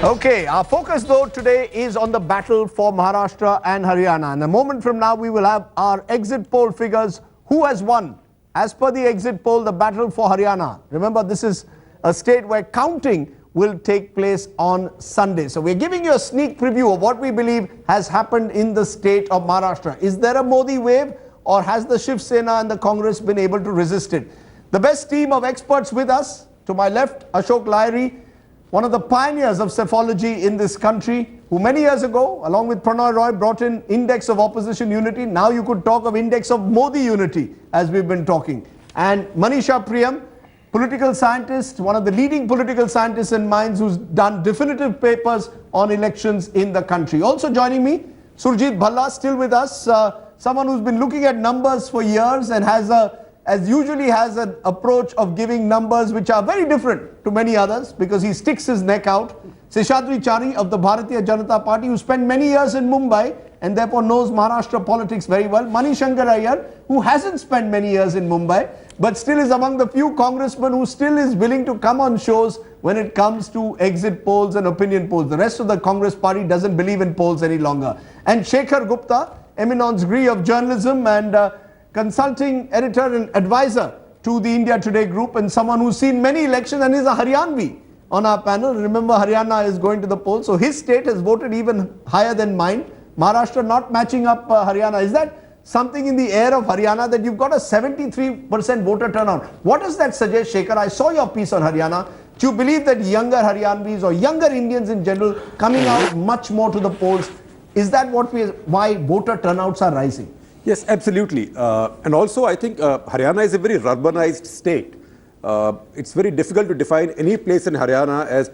Okay, our focus though today is on the battle for Maharashtra and Haryana. And a moment from now, we will have our exit poll figures. Who has won? As per the exit poll, the battle for Haryana. Remember, this is a state where counting will take place on Sunday. So we're giving you a sneak preview of what we believe has happened in the state of Maharashtra. Is there a Modi wave, or has the Shiv Sena and the Congress been able to resist it? The best team of experts with us. To my left, Ashok Lahiri, one of the pioneers of psephology in this country, who many years ago, along with Prannoy Roy, brought in index of opposition unity. Now you could talk of index of Modi unity, as we've been talking. And Manisha Priyam, political scientist, one of the leading political scientists and minds who's done definitive papers on elections in the country. Also joining me, Surjit Bhalla, still with us, someone who's been looking at numbers for years and has an approach of giving numbers which are very different to many others, because he sticks his neck out. Seshadri Chari of the Bharatiya Janata Party, who spent many years in Mumbai and therefore knows Maharashtra politics very well. Mani Shankar Iyer, who hasn't spent many years in Mumbai, but still is among the few congressmen who still is willing to come on shows when it comes to exit polls and opinion polls. The rest of the Congress party doesn't believe in polls any longer. And Shekhar Gupta, eminence gris of journalism and consulting editor and advisor to the India Today group, and someone who's seen many elections and is a Haryanvi on our panel. Remember, Haryana is going to the polls, so his state has voted even higher than mine. Maharashtra not matching up Haryana. Is that something in the air of Haryana, that you've got a 73% voter turnout? What does that suggest, Shekhar? I saw your piece on Haryana. Do you believe that younger Haryanvis or younger Indians in general coming out much more to the polls, is that why voter turnouts are rising? Yes, absolutely. And also, I think Haryana is a very urbanized state. It's very difficult to define any place in Haryana as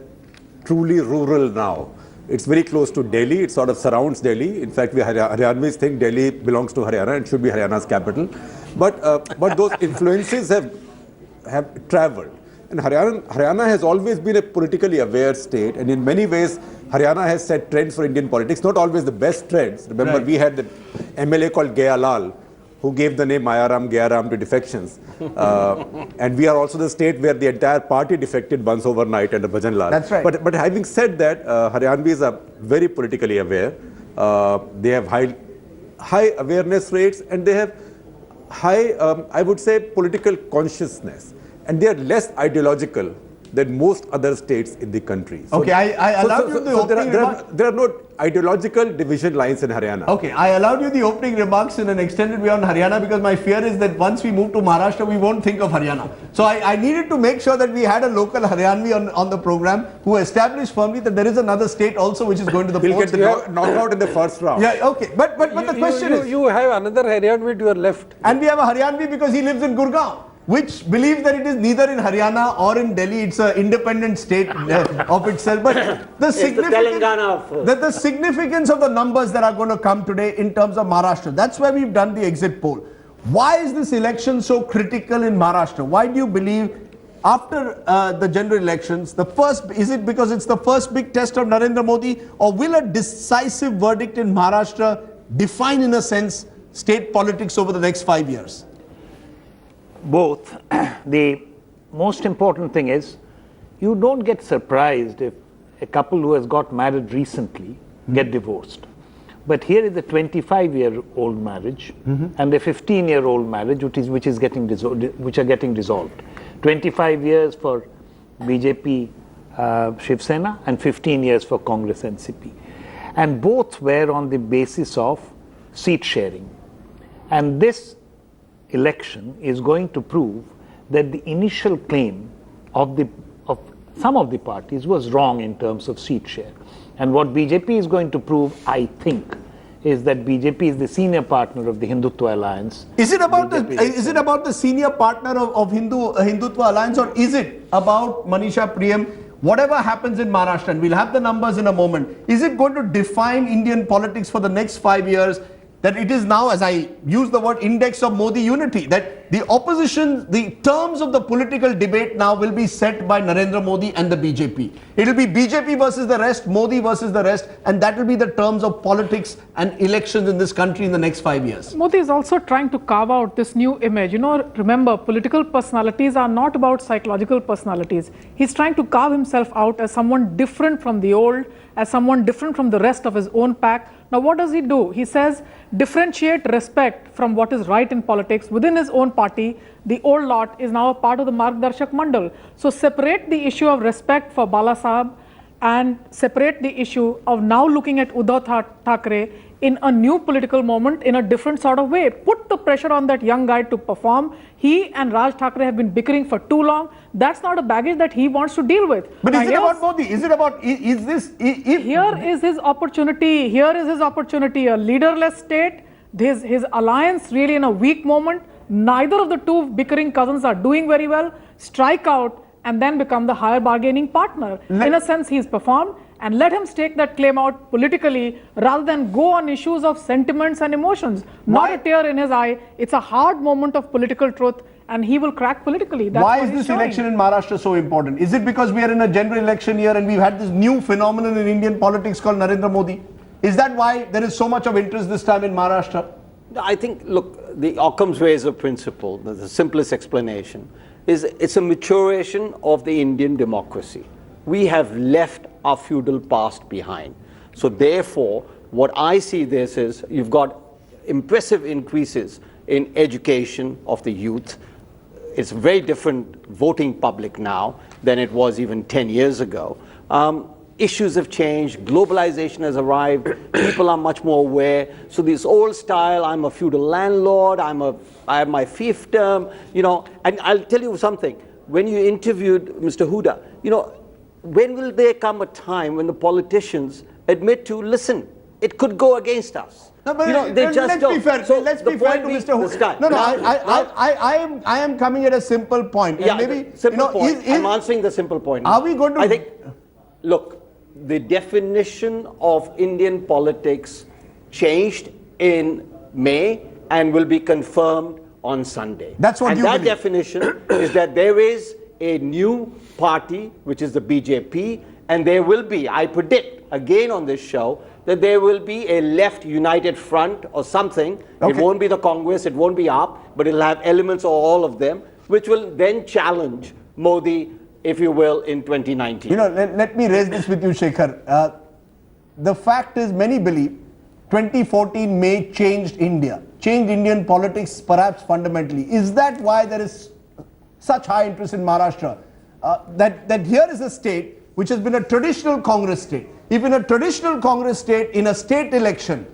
truly rural now. It's very close to Delhi. It sort of surrounds Delhi. In fact, we Haryanvis think Delhi belongs to Haryana and should be Haryana's capital. But those influences have traveled. And Haryana has always been a politically aware state, and in many ways, Haryana has set trends for Indian politics, not always the best trends. Remember, we had the MLA called Gaya Lal, who gave the name Mayaram, Gayaram to defections. And we are also the state where the entire party defected once overnight under Bhajan Lal. That's right. But having said that, Haryanvis are very politically aware. They have high awareness rates, and they have high, I would say, political consciousness. And they are less ideological than most other states in the country. So, okay, I allowed you the opening remarks. There are no ideological division lines in Haryana. Okay, I allowed you the opening remarks in an extended way on Haryana because my fear is that once we move to Maharashtra, we won't think of Haryana. So I needed to make sure that we had a local Haryanvi on the program who established firmly that there is another state also which is going to the polls. He'll get knockout in the first round. Yeah, okay. But the question is... You have another Haryanvi to your left. And we have a Haryanvi because he lives in Gurgaon, which believes that it is neither in Haryana or in Delhi. It's an independent state of itself. But the significance of the numbers that are going to come today in terms of Maharashtra, that's why we've done the exit poll. Why is this election so critical in Maharashtra? Why do you believe after the general elections, is it because it's the first big test of Narendra Modi, or will a decisive verdict in Maharashtra define, in a sense, state politics over the next 5 years? Both. The most important thing is, you don't get surprised if a couple who has got married recently get divorced. But here is a 25-year-old marriage and a 15-year-old marriage which are getting dissolved. 25 years for BJP Shiv Sena and 15 years for Congress NCP. And both were on the basis of seat sharing. And this election is going to prove that the initial claim of some of the parties was wrong in terms of seat share. And what BJP is going to prove, I think, is that BJP is the senior partner of the Hindutva alliance. Is it about the senior partner of Hindutva alliance, or is it about Manisha Priyam? Whatever happens in Maharashtra, and we'll have the numbers in a moment, is it going to define Indian politics for the next 5 years? that it is now, as I use the word, index of Modi unity, that the opposition, the terms of the political debate now will be set by Narendra Modi and the BJP. It will be BJP versus the rest, Modi versus the rest, and that will be the terms of politics and elections in this country in the next 5 years. Modi is also trying to carve out this new image. Remember, political personalities are not about psychological personalities. He's trying to carve himself out as someone different from the old, as someone different from the rest of his own pack. Now, what does he do? He says, differentiate respect from what is right in politics within his own party. The old lot is now a part of the Margdarshak Mandal. So separate the issue of respect for Bala Sahab and separate the issue of now looking at Uddhav Thackeray in a new political moment in a different sort of way. Put the pressure on that young guy to perform. He and Raj Thackeray have been bickering for too long. That's not a baggage that he wants to deal with. But is it about Modi? Is it about, is this... Here is his opportunity. Here is his opportunity. A leaderless state, his alliance really in a weak moment. Neither of the two bickering cousins are doing very well. Strike out and then become the higher bargaining partner. In a sense, he's performed, and let him stake that claim out politically rather than go on issues of sentiments and emotions. Not a tear in his eye. It's a hard moment of political truth, and he will crack politically. That's why is this election in Maharashtra so important? Is it because we are in a general election year and we've had this new phenomenon in Indian politics called Narendra Modi? Is that why there is so much of interest this time in Maharashtra? I think, look, the Occam's razor principle, the simplest explanation, is it's a maturation of the Indian democracy. We have left our feudal past behind. So therefore, what I see this is, you've got impressive increases in education of the youth. It's a very different voting public now than it was even 10 years ago. Issues have changed, globalization has arrived, people are much more aware. So this old style, I'm a feudal landlord, I have my fiefdom, and I'll tell you something. When you interviewed Mr. Huda, when will there come a time when the politicians admit to, listen, it could go against us? No, but they just don't. Be fair. So let's be fair to Mr. Huda. No, I am coming at a simple point. Yeah, maybe, simple point. I'm answering the simple point. Are we going to... I think, look, the definition of Indian politics changed in May and will be confirmed on Sunday. That's what you believe. And that definition is that there is a new party, which is the BJP, and there will be, I predict, again on this show, that there will be a left united front or something. Okay. It won't be the Congress, it won't be AAP, but it'll have elements of all of them, which will then challenge Modi, if you will, in 2019. Let me raise this with you, Shekhar. The fact is, many believe 2014 May changed India, changed Indian politics perhaps fundamentally. Is that why there is such high interest in Maharashtra? That here is a state which has been a traditional Congress state. If in a traditional Congress state, in a state election,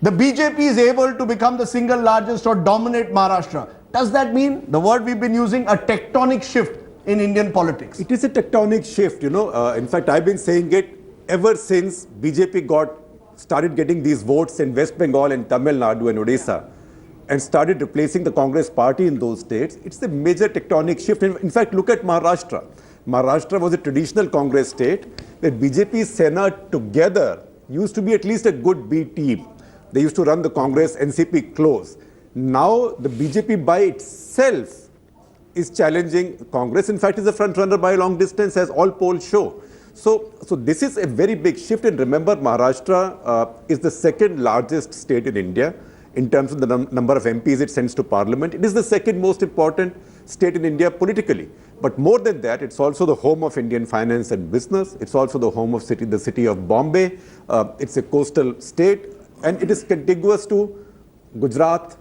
the BJP is able to become the single largest or dominate Maharashtra, does that mean, the word we've been using, a tectonic shift in Indian politics? It is a tectonic shift, in fact, I've been saying it ever since BJP started getting these votes in West Bengal and Tamil Nadu and Odisha and started replacing the Congress party in those states. It's a major tectonic shift. In fact, look at Maharashtra. Maharashtra was a traditional Congress state where BJP, Sena together used to be at least a good B team. They used to run the Congress NCP close. Now the BJP by itself is challenging Congress. In fact, is a front runner by a long distance, as all polls show. So this is a very big shift. And remember, Maharashtra is the second largest state in India in terms of the number of MPs it sends to parliament. It is the second most important state in India politically. But more than that, it's also the home of Indian finance and business. It's also the home of the city of Bombay. It's a coastal state, and it is contiguous to Gujarat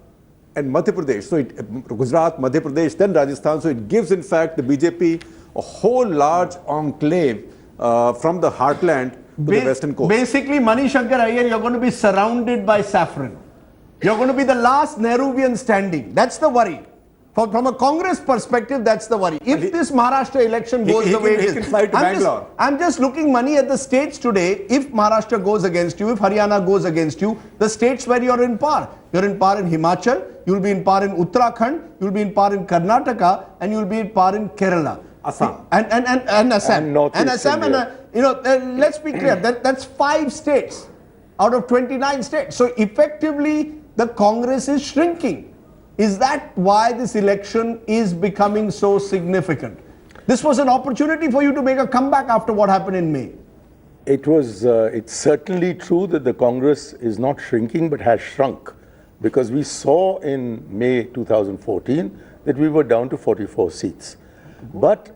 and Madhya Pradesh. So Gujarat, Madhya Pradesh, then Rajasthan. So it gives, in fact, the BJP a whole large enclave from the heartland to the western coast. Basically, Mani Shankar Iyer, you're going to be surrounded by saffron. You're going to be the last Nehruvian standing. That's the worry. From a Congress perspective, that's the worry. If this Maharashtra election goes the way it is, I'm just looking, Mani, at the states today. If Maharashtra goes against you, if Haryana goes against you, the states where you're in power. You're in power in Himachal, you'll be in power in Uttarakhand, you'll be in power in Karnataka, and you'll be in power in Kerala. Assam. And Assam. And Assam. Let's be clear, that's 5 states out of 29 states. So effectively, the Congress is shrinking. Is that why this election is becoming so significant? This was an opportunity for you to make a comeback after what happened in May. It's certainly true that the Congress is not shrinking but has shrunk, because we saw in May 2014 that we were down to 44 seats. But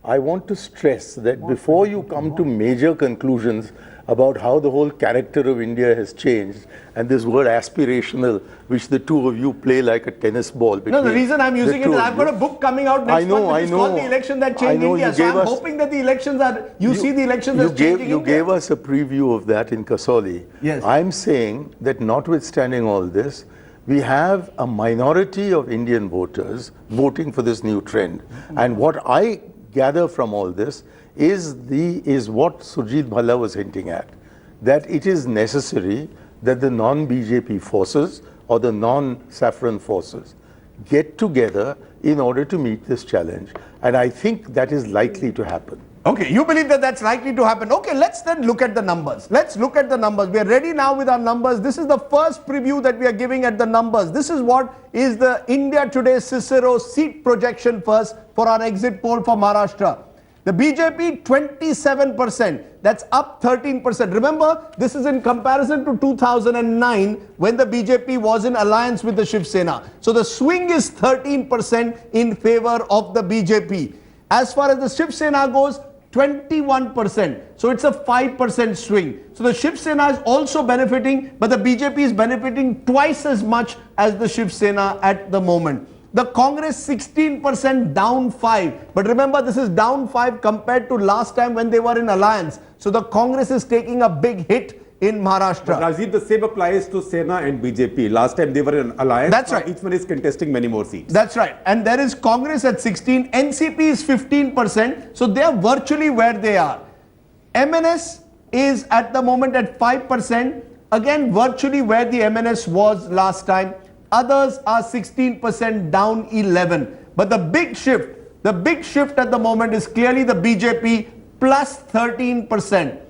I want to stress that before you come to major conclusions about how the whole character of India has changed, and this word aspirational, which the two of you play like a tennis ball. No, the reason I'm using it is I've got a book coming out next month which is called The Election That Changed India. So I'm hoping that the elections are, you see the elections as changing India. You gave us a preview of that in Kasoli. Yes. I'm saying that notwithstanding all this, we have a minority of Indian voters voting for this new trend. And what I gather from all this is what Surjit Bhalla was hinting at, that it is necessary that the non-BJP forces or the non-saffron forces get together in order to meet this challenge. And I think that is likely to happen. Okay, you believe that that's likely to happen. Okay, let's then look at the numbers. Let's look at the numbers. We are ready now with our numbers. This is the first preview that we are giving at the numbers. This is what is the India Today Cicero seat projection first for our exit poll for Maharashtra. The BJP 27%, that's up 13%. Remember, this is in comparison to 2009 when the BJP was in alliance with the Shiv Sena. So the swing is 13% in favor of the BJP. As far as the Shiv Sena goes, 21%. So it's a 5% swing. So the Shiv Sena is also benefiting, but the BJP is benefiting twice as much as the Shiv Sena at the moment. The Congress 16%, down 5. But remember, this is down 5 compared to last time when they were in alliance. So the Congress is taking a big hit in Maharashtra. But Rajiv, the same applies to Sena and BJP. Last time they were in alliance. That's right. Each one is contesting many more seats. That's right. And there is Congress at 16. NCP is 15%. So they are virtually where they are. MNS is at the moment at 5%. Again, virtually where the MNS was last time. Others are 16%, down 11. But the big shift at the moment is clearly the BJP plus 13%.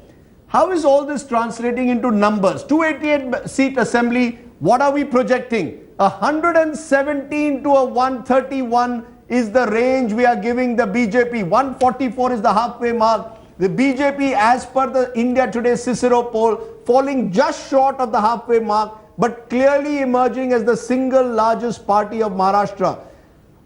How is all this translating into numbers? 288 seat assembly, what are we projecting? 117 to a 131 is the range we are giving the BJP. 144 is the halfway mark. The BJP, as per the India Today Cicero poll, falling just short of the halfway mark, but clearly emerging as the single largest party of Maharashtra.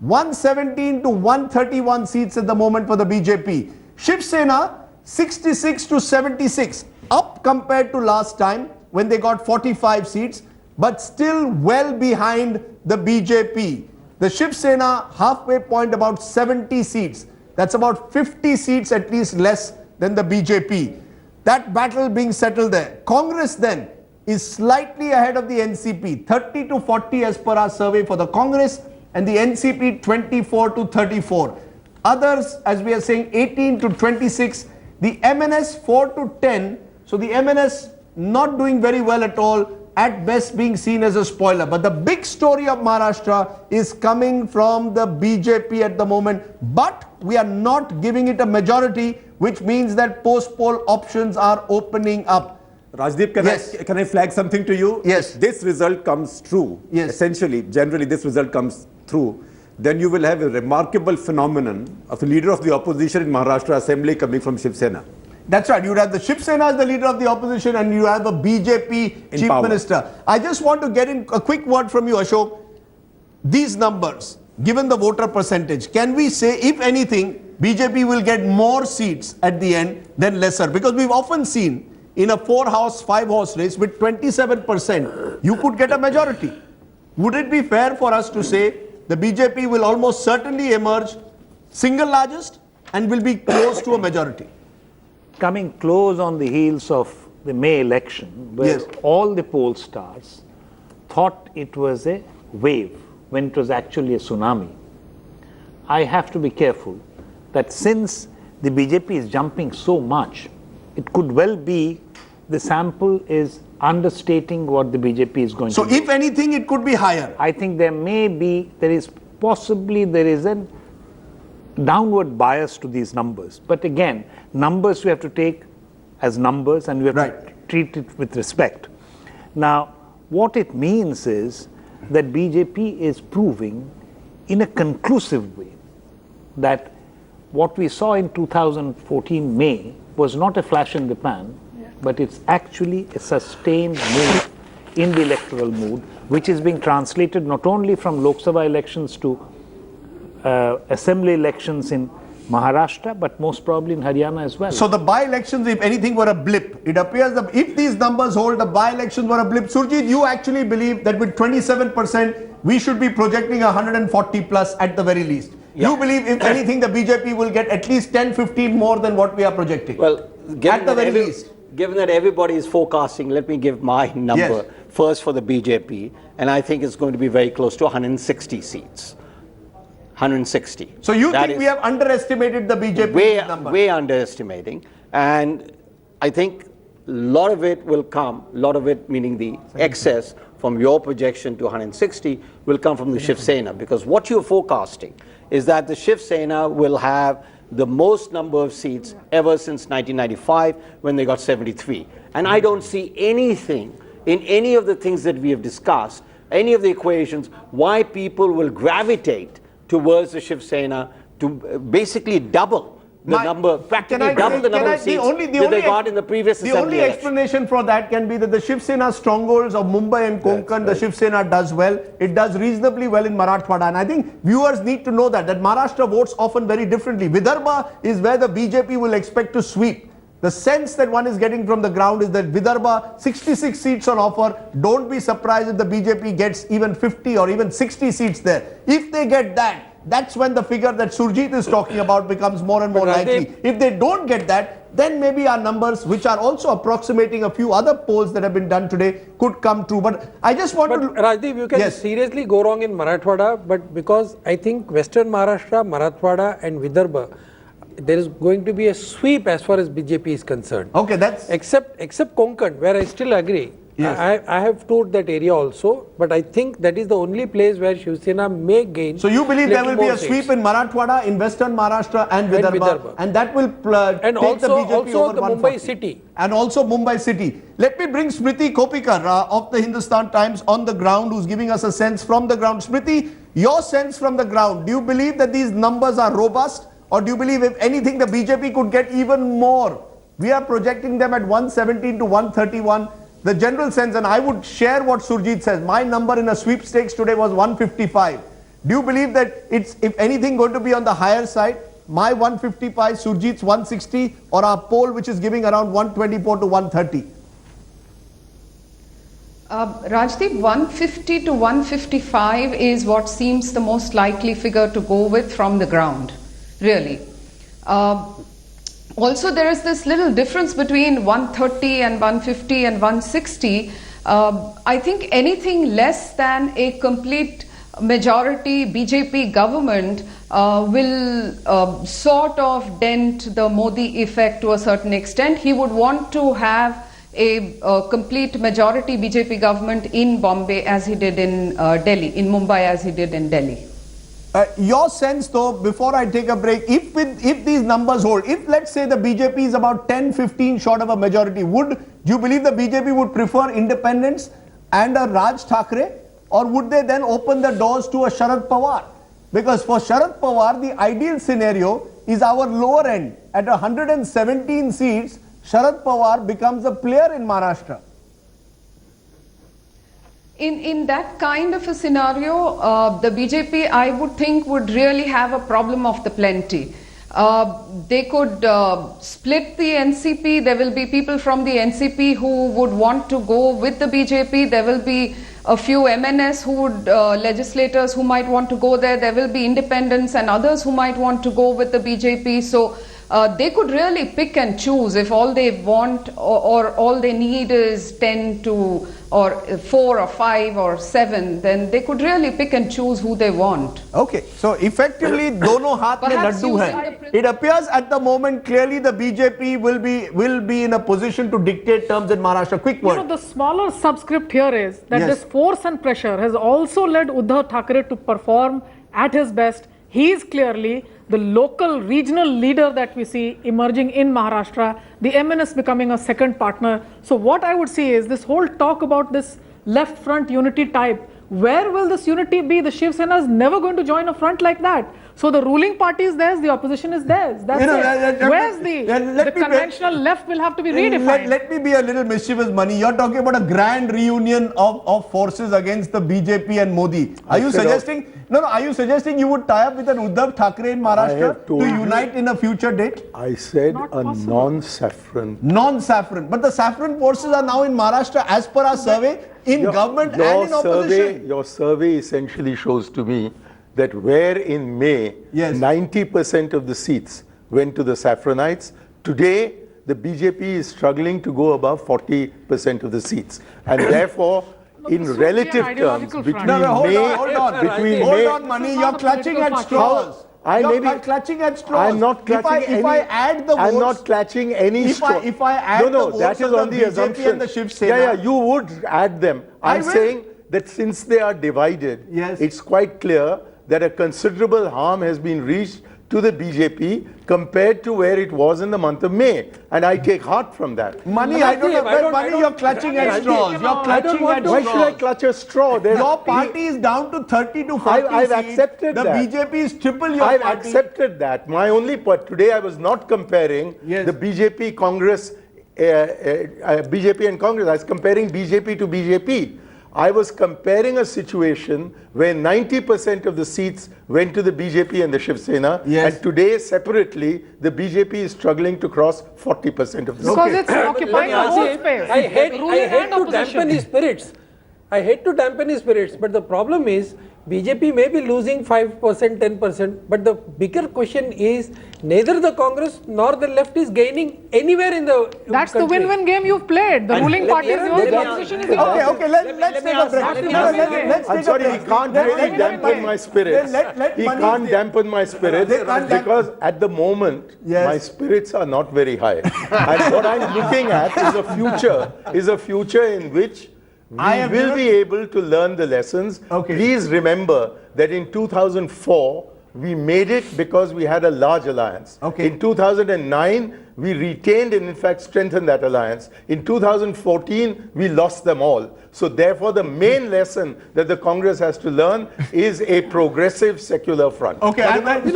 117 to 131 seats at the moment for the BJP. Shiv Sena, 66 to 76, up compared to last time when they got 45 seats, but still well behind the BJP. The Shiv Sena halfway point about 70 seats. That's about 50 seats at least less than the BJP. That battle being settled there. Congress then is slightly ahead of the NCP, 30 to 40 as per our survey for the Congress, and the NCP 24 to 34. Others, as we are saying, 18 to 26. The MNS 4 to 10. So the MNS not doing very well at all, at best being seen as a spoiler. But the big story of Maharashtra is coming from the BJP at the moment. But we are not giving it a majority, which means that post-poll options are opening up. Rajdeep, can I flag something to you? Yes. If this result comes true, essentially, generally this result comes through, then you will have a remarkable phenomenon of a leader of the opposition in Maharashtra Assembly coming from Shiv Sena. That's right. You have the Shiv Sena as the leader of the opposition and you have a BJP chief minister. I just want to get in a quick word from you, Ashok. These numbers, given the voter percentage, can we say, if anything, BJP will get more seats at the end than lesser? Because we've often seen in a 4-horse, 5-horse race with 27%, you could get a majority. Would it be fair for us to say the BJP will almost certainly emerge single largest and will be close to a majority? Coming close on the heels of the May election, where all the poll stars thought it was a wave when it was actually a tsunami. I have to be careful that since the BJP is jumping so much, it could well be the sample is understating what the BJP is going to do. So if anything, it could be higher. I think there is a downward bias to these numbers. But again, numbers we have to take as numbers and we have to treat it with respect. Now, what it means is that BJP is proving in a conclusive way that what we saw in 2014 May was not a flash in the pan, but it's actually a sustained move in the electoral mood, which is being translated not only from Lok Sabha elections to assembly elections in Maharashtra, but most probably in Haryana as well. So the by-elections, if anything, were a blip. It appears that if these numbers hold, the by-elections were a blip. Surjit, you actually believe that with 27%, we should be projecting 140 plus at the very least. Yeah. You believe, if anything, the BJP will get at least 10, 15 more than what we are projecting? Well, at the very least. Given that everybody is forecasting, let me give my number first for the BJP, and I think it's going to be very close to 160 seats. 160. So you think we have underestimated the BJP number? Way underestimating. And I think a lot of it will come, a lot of it meaning the excess from your projection to 160 will come from the Shiv Sena, because what you're forecasting is that the Shiv Sena will have the most number of seats ever since 1995 when they got 73. And I don't see anything in any of the things that we have discussed, any of the equations, why people will gravitate towards the Shiv Sena to basically double the number, practically double the number of seats that they got in the previous assembly election. The only explanation for that can be that the Shiv Sena strongholds of Mumbai and Konkan, the Shiv Sena does well. It does reasonably well in Marathwada. And I think viewers need to know that Maharashtra votes often very differently. Vidarbha is where the BJP will expect to sweep. The sense that one is getting from the ground is that Vidarbha, 66 seats on offer. Don't be surprised if the BJP gets even 50 or even 60 seats there. If they get that, that's when the figure that Surjit is talking about becomes more and more likely. If they don't get that, then maybe our numbers, which are also approximating a few other polls that have been done today, could come true. But I just want to... Rajdeep, you can seriously go wrong in Marathwada, but because I think Western Maharashtra, Marathwada and Vidarbha, there is going to be a sweep as far as BJP is concerned. Okay, that's... Except Konkan, where I still agree. Yes. I have toured that area also, but I think that is the only place where Shiv Sena may gain. So you believe there will be a sweep in Marathwada, in Western Maharashtra and Vidarbha, and that will and take the BJP over the Mumbai city. And also Mumbai city. Let me bring Smriti Kopikar of the Hindustan Times on the ground, who's giving us a sense from the ground. Smriti, your sense from the ground, do you believe that these numbers are robust, or do you believe if anything the BJP could get even more? We are projecting them at 117 to 131. The general sense, and I would share what Surjit says, my number in a sweepstakes today was 155. Do you believe that it's, if anything, going to be on the higher side? My 155, Surjit's 160, or our poll which is giving around 124 to 130? Rajdeep, 150 to 155 is what seems the most likely figure to go with from the ground, really. Also, there is this little difference between 130 and 150 and 160. I think anything less than a complete majority BJP government will sort of dent the Modi effect to a certain extent. He would want to have a complete majority BJP government in Bombay as he did in Delhi, in Mumbai as he did in Delhi. Your sense though, before I take a break, if these numbers hold, if let's say the BJP is about 10-15 short of a majority, do you believe the BJP would prefer independence and a Raj Thackeray, or would they then open the doors to a Sharad Pawar? Because for Sharad Pawar, the ideal scenario is our lower end. At 117 seats, Sharad Pawar becomes a player in Maharashtra. In that kind of a scenario, the BJP, I would think, would really have a problem of the plenty. They could split the NCP. There will be people from the NCP who would want to go with the BJP. There will be a few MNS who would, legislators who might want to go there. There will be independents and others who might want to go with the BJP. So they could really pick and choose if all they want or all they need is 10 to or 4 or 5 or 7, then they could really pick and choose who they want. Okay, so effectively, dono haath mein laddu hai. It appears at the moment clearly the BJP will be in a position to dictate terms in Maharashtra. Quick word. You know, the smaller subscript here is that this force and pressure has also led Uddhav Thackeray to perform at his best. He is clearly the local regional leader that we see emerging in Maharashtra, the MNS becoming a second partner. So what I would say is this whole talk about this left front unity type. Where will this unity be? The Shiv Sena is never going to join a front like that. So the ruling party is theirs, the opposition is theirs. That's it. Where's the conventional left will have to be redefined. Let me be a little mischievous, Mani. You're talking about a grand reunion of forces against the BJP and Modi. Are you suggesting? No. Are you suggesting you would tie up with an Uddhav Thackeray in Maharashtra to unite in a future date? I said Not a possible. non-saffron. Non-saffron. But the saffron forces are now in Maharashtra as per our survey, in government and in opposition. Your survey essentially shows to me that where in May, Yes. 90% of the seats went to the Saffronites, today the BJP is struggling to go above 40% of the seats. And therefore, in this would be an relative terms, ideological between front. No, hold May, on. between Hold May, on, Mani. This is You're not a clutching political at party. straws. I Clutching at straws. I'm not clutching if I add the I'm votes, not clutching any straw. if I add no, the votes that is of on the the BJP assumption. and the Shiv Sena. Yeah, you would add them. I I'm will. saying that since they are divided, Yes. it's quite clear that a considerable harm has been reached to the BJP compared to where it was in the month of May. And I take heart from that. Mani, I don't know. Mani, you're clutching at straws. You're clutching at Why should I straws. clutch a straw? Your party is down to 30 to 40 I've seats. accepted the that. BJP is triple your I've party. accepted that. My only point today, I was not comparing Yes. the BJP Congress, BJP and Congress. I was comparing BJP to BJP. I was comparing a situation where 90% of the seats went to the BJP and the Shiv Sena, Yes. and today separately the BJP is struggling to cross 40% of the seats. Because it's occupying the whole space. I hate Ruling and to opposition. dampen his spirits. I hate to dampen his spirits, but the problem is BJP may be losing 5%, 10%, but the bigger question is neither the Congress nor the left is gaining anywhere in the That's the country. win-win game you've played. The ruling party is yours, the opposition is yours. Okay, let's take a break. ask you No, something. let's I'm take a sorry, break. he can't Let- really let- dampen my spirits. let He Mani- can't dampen my spirits They can't damp- because at the moment Yes. my spirits are not very high. And what I'm looking at is a future in which we will be able to learn the lessons. Okay. Please remember that in 2004 we made it because we had a large alliance. Okay. In 2009 we retained and in fact strengthened that alliance. In 2014 we lost them all. So therefore the main lesson that the Congress has to learn is a progressive secular front. Okay, I'll let you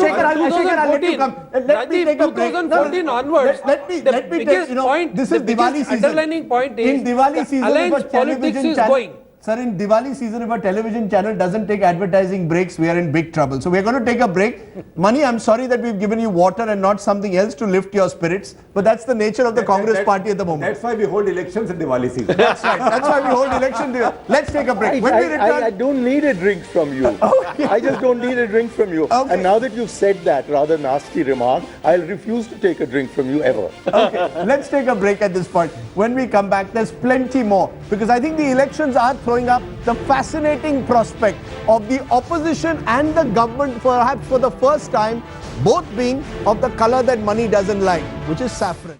come. Let me take a break. 2014 onwards, Let me the take, biggest point, this the is Diwali biggest season. underlining point is in Diwali the season, alliance if a television politics is channel, going. Sir, in Diwali season, if a television channel doesn't take advertising breaks, we are in big trouble. So we're going to take a break. Mani, I'm sorry that we've given you water and not something else to lift your spirits, but that's the nature of the Congress party at the moment. That's why we hold elections in Diwali season. That's right. That's why we hold election. Let's take a break. When we return, I don't need a drink from you. I just don't need a drink from you. Okay. And now that you've said that rather nasty remark, I'll refuse to take a drink from you ever. okay, let's take a break at this point. When we come back, there's plenty more because I think the elections are throwing up the fascinating prospect of the opposition and the government, perhaps for the first time, both being of the color that money doesn't like, which is saffron.